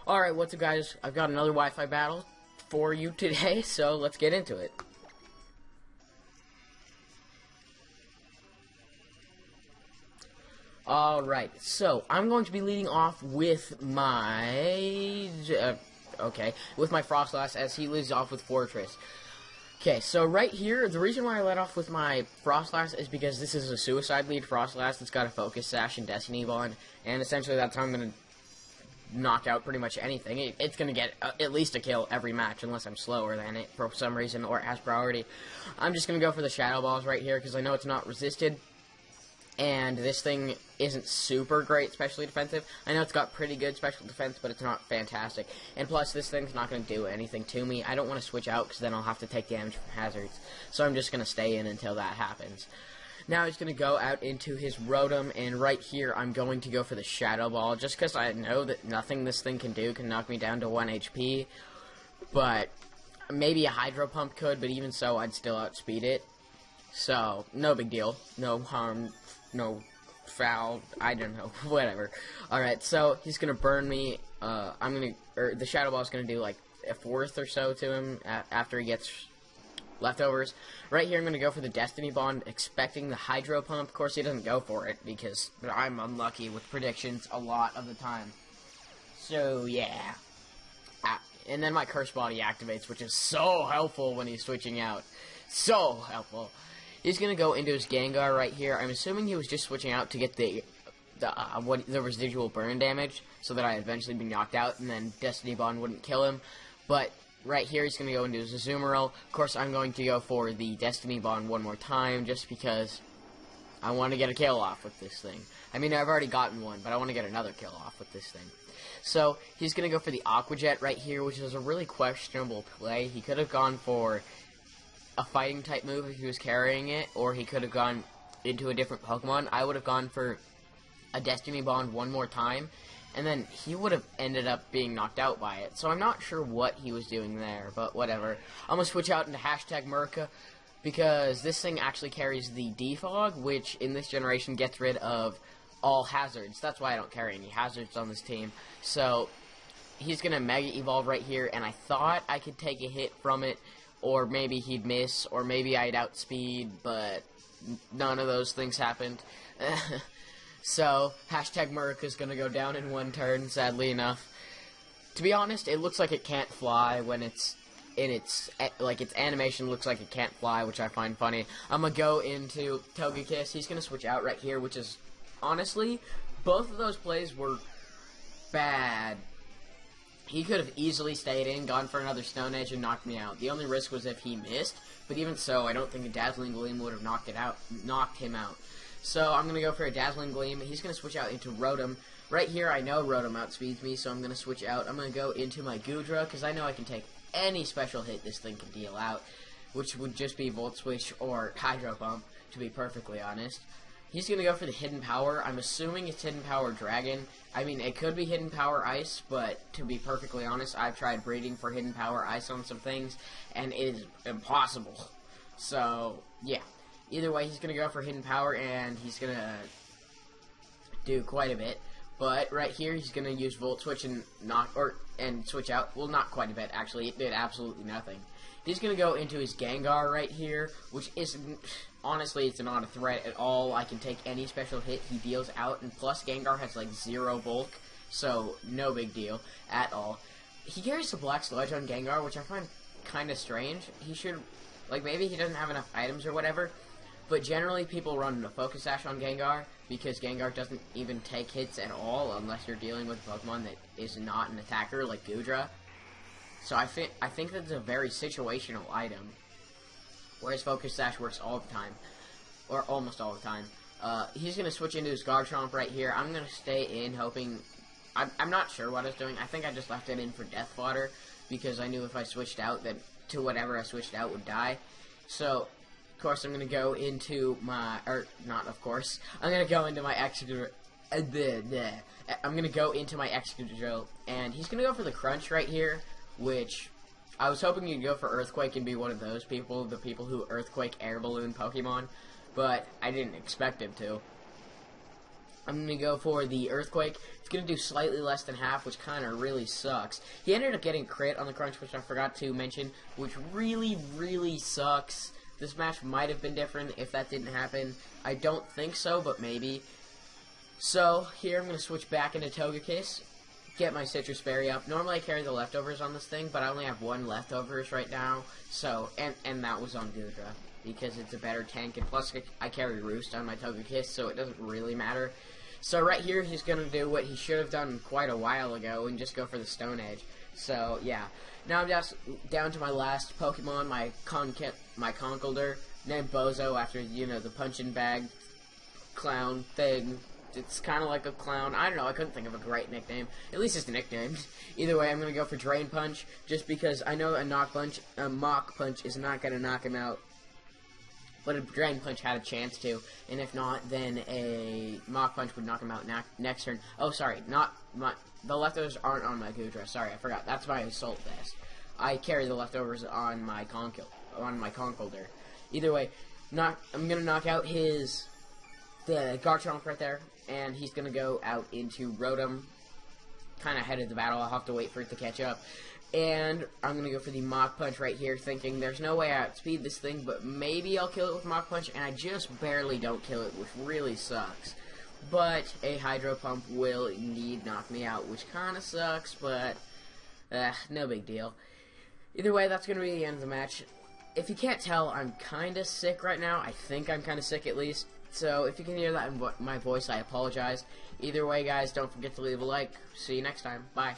Alright, what's up guys? I've got another Wi-Fi battle for you today, so let's get into it. Alright, so I'm going to be leading off with my... with my Frostlass as he leads off with Fortress. Okay, so right here, the reason why I let off with my Frostlass is because this is a suicide lead Frostlass that's got a Focus Sash and Destiny Bond, and essentially that's how I'm going to knock out pretty much anything. It's going to get at least a kill every match unless I'm slower than it for some reason or has priority. I'm just going to go for the Shadow Balls right here because I know it's not resisted. And this thing isn't super great specially defensive. I know it's got pretty good special defense, but it's not fantastic. And plus, this thing's not going to do anything to me. I don't want to switch out because then I'll have to take damage from hazards. So I'm just going to stay in until that happens. Now he's going to go out into his Rotom, and right here I'm going to go for the Shadow Ball, just because I know that nothing this thing can do can knock me down to 1 HP. But maybe a Hydro Pump could, but even so, I'd still outspeed it. So, no big deal. No harm, no foul, I don't know, whatever. Alright, so he's going to burn me. The Shadow Ball is going to do like a fourth or so to him after he gets leftovers. Right here I'm going to go for the Destiny Bond, expecting the Hydro Pump. Of course he doesn't go for it because I'm unlucky with predictions a lot of the time. So yeah. And then my Curse Body activates, which is so helpful when he's switching out. So helpful. He's going to go into his Gengar right here. I'm assuming he was just switching out to get the residual burn damage so that I'd eventually be knocked out and then Destiny Bond wouldn't kill him. But right here, he's going to go into his Azumarill. Of course, I'm going to go for the Destiny Bond one more time, just because I want to get a kill off with this thing. I mean, I've already gotten one, but I want to get another kill off with this thing. So, he's going to go for the Aqua Jet right here, which is a really questionable play. He could have gone for a fighting type move if he was carrying it, or he could have gone into a different Pokemon. I would have gone for a Destiny Bond one more time, and then he would have ended up being knocked out by it. So I'm not sure what he was doing there, but whatever. I'm going to switch out into #Murica, because this thing actually carries the Defog, which in this generation gets rid of all hazards. That's why I don't carry any hazards on this team. So he's going to Mega Evolve right here, and I thought I could take a hit from it, or maybe he'd miss, or maybe I'd outspeed, but none of those things happened. So, #Murica is going to go down in one turn, sadly enough. To be honest, it looks like it can't fly when it's in its animation looks like it can't fly, which I find funny. I'm going to go into Togekiss. He's going to switch out right here, which is, honestly, both of those plays were bad. He could have easily stayed in, gone for another Stone Edge, and knocked me out. The only risk was if he missed, but even so, I don't think a Dazzling Gleam would have knocked him out. So I'm going to go for a Dazzling Gleam. He's going to switch out into Rotom. Right here, I know Rotom outspeeds me, so I'm going to switch out. I'm going to go into my Goodra, because I know I can take any special hit this thing can deal out, which would just be Volt Switch or Hydro Pump, to be perfectly honest. He's going to go for the Hidden Power. I'm assuming it's Hidden Power Dragon. I mean, it could be Hidden Power Ice, but to be perfectly honest, I've tried breeding for Hidden Power Ice on some things, and it is impossible. So, yeah. Either way, he's going to go for Hidden Power, and he's going to do quite a bit. But right here, he's going to use Volt Switch and switch out. Well, not quite a bit, actually. It did absolutely nothing. He's going to go into his Gengar right here, which isn't, honestly, it's not a threat at all. I can take any special hit he deals out, and plus Gengar has like 0 bulk, so no big deal at all. He carries the Black Sludge on Gengar, which I find kind of strange. He should, like, maybe he doesn't have enough items or whatever, but generally people run a Focus Sash on Gengar, because Gengar doesn't even take hits at all unless you're dealing with a Pokemon that is not an attacker, like Goodra. So I think that's a very situational item, whereas Focus Sash works all the time, or almost all the time. He's going to switch into his Garchomp right here. I'm going to stay in, hoping... I'm not sure what I was doing. I think I just left it in for Death Fodder, because I knew if I switched out, that to whatever I switched out would die. So, of course, I'm going to go into my... Or, not of course. I'm going to go into my Excadrill... I'm going to go into my Excadrill, and he's going to go for the Crunch right here, which I was hoping you'd go for Earthquake and be one of those people, the people who Earthquake Air Balloon Pokemon, but I didn't expect him to. I'm going to go for the Earthquake. It's going to do slightly less than half, which kind of really sucks. He ended up getting crit on the Crunch, which I forgot to mention, which really, really sucks. This match might have been different if that didn't happen. I don't think so, but maybe. So, here I'm going to switch back into Togekiss, get my Citrus Berry up. Normally I carry the leftovers on this thing, but I only have one leftovers right now. So, and that was on Goodra, because it's a better tank, and plus I carry Roost on my Togekiss, so it doesn't really matter. So right here, he's going to do what he should have done quite a while ago, and just go for the Stone Edge. So, yeah. Now I'm just down to my last Pokemon, my Conkeldurr, named Bozo, after, you know, the punching bag clown thing. It's kind of like a clown. I don't know, I couldn't think of a great nickname. At least it's nicknamed. Either way, I'm going to go for Drain Punch, just because I know a Mach Punch is not going to knock him out. But a Drain Punch had a chance to, and if not, then a Mach Punch would knock him out next turn. Oh, sorry, the leftovers aren't on my Goodra. Sorry, I forgot. That's my Assault Vest. I carry the leftovers on my Conkeldurr. Either way, I'm gonna knock out the Garchomp right there, and he's gonna go out into Rotom. Kind of ahead of the battle. I'll have to wait for it to catch up. And I'm going to go for the Mach Punch right here, thinking there's no way I outspeed this thing, but maybe I'll kill it with Mach Punch, and I just barely don't kill it, which really sucks. But a Hydro Pump will indeed knock me out, which kind of sucks, but no big deal. Either way, that's going to be the end of the match. If you can't tell, I'm kind of sick right now. I think I'm kind of sick at least. So if you can hear that in my voice, I apologize. Either way, guys, don't forget to leave a like. See you next time. Bye.